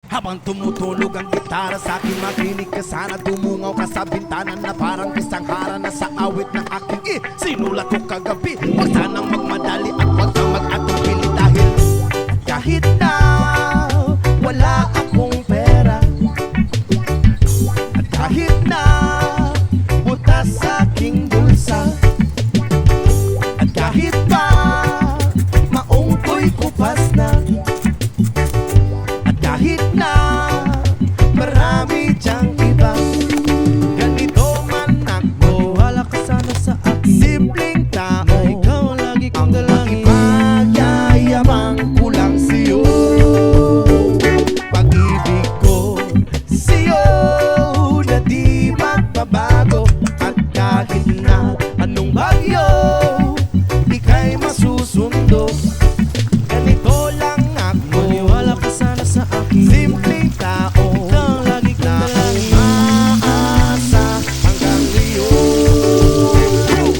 Habang tumutunog ang gitara sa akin, makinig ka sana. Dumungaw ka sa bintana na parang isang hara na sa awit ng aking sinulat ko kagabi. Huwag sanang magmadali at huwag kang mag-atupili dahil kahit na wala akong pera, at kahit na butas sa aking bulsa, at kahit pa maong ko'y kupas na, at kahit na marami diyang iba, ganito man ako, wala ka sana sa akin. Simpleng tao na ikaw ang lagi kong dalangin. Ipagyayabang ko lang sa'yo pag-ibig ko sa'yo na di magbabago. At kahit na anong bagyo ika'y masusundo, ganito lang ako, wala ka sana sa akin. Simpleng tao, ikaw ang lagi kong dalangin. Umaasa hanggang ngayon.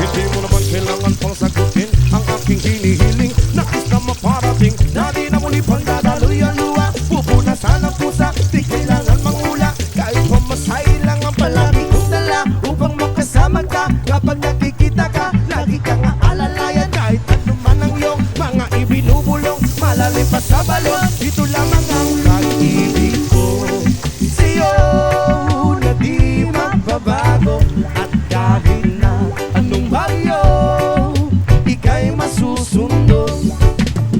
Hindi mo naman kailangan pang sagutin ang aking hinihiling. Nais na maparating na di na muli pang dadaloy ang luha. Pupunasan ang pusa, di kailangan mangula. Kahit mamasay lang ang palagi kong dala upang makasama ka. Kapag nakikita ka, lagi kang aalalayan. Kahit ano man ang iyong mga ibinubulong, malalim pa sa balon, ito lamang ang pag-ibig ko sa'yo na di magbabago. At kahit na anong bagyo ika'y masusundo,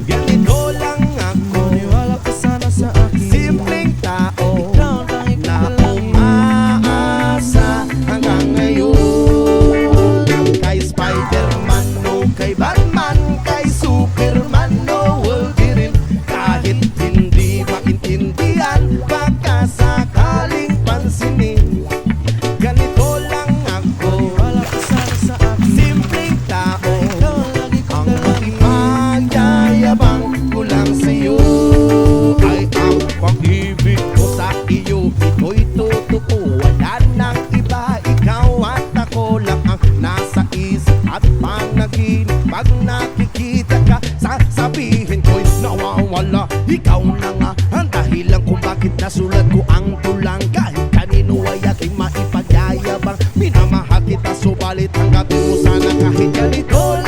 ganito lang ako, wala ka sana sa akin. Simpleng tao na umaasa hanggang ngayon. Kay Spider-Man o kay Batman, kay Superman o Wolverine, kahit hindi maintindihan, baka sakaling pansinin, ganito lang ako, wala ka sana sa akin. Simpleng tao, ang ipagyayabang ko lang sa'yo ay ang pag-ibig ko sa iyo. Ito'y totoo, wala nang iba. Ikaw at ako lang ang nasa isip at panaginip. Pag nakikita ka, sasabihin ko'y nawawala. Ikaw na nga ang dahilan kung bakit nasulat ko ang tulang. Kahit kanino ay aking maipagyayabang, minamahal kita, subalit tanggapin mo sana kahit ganito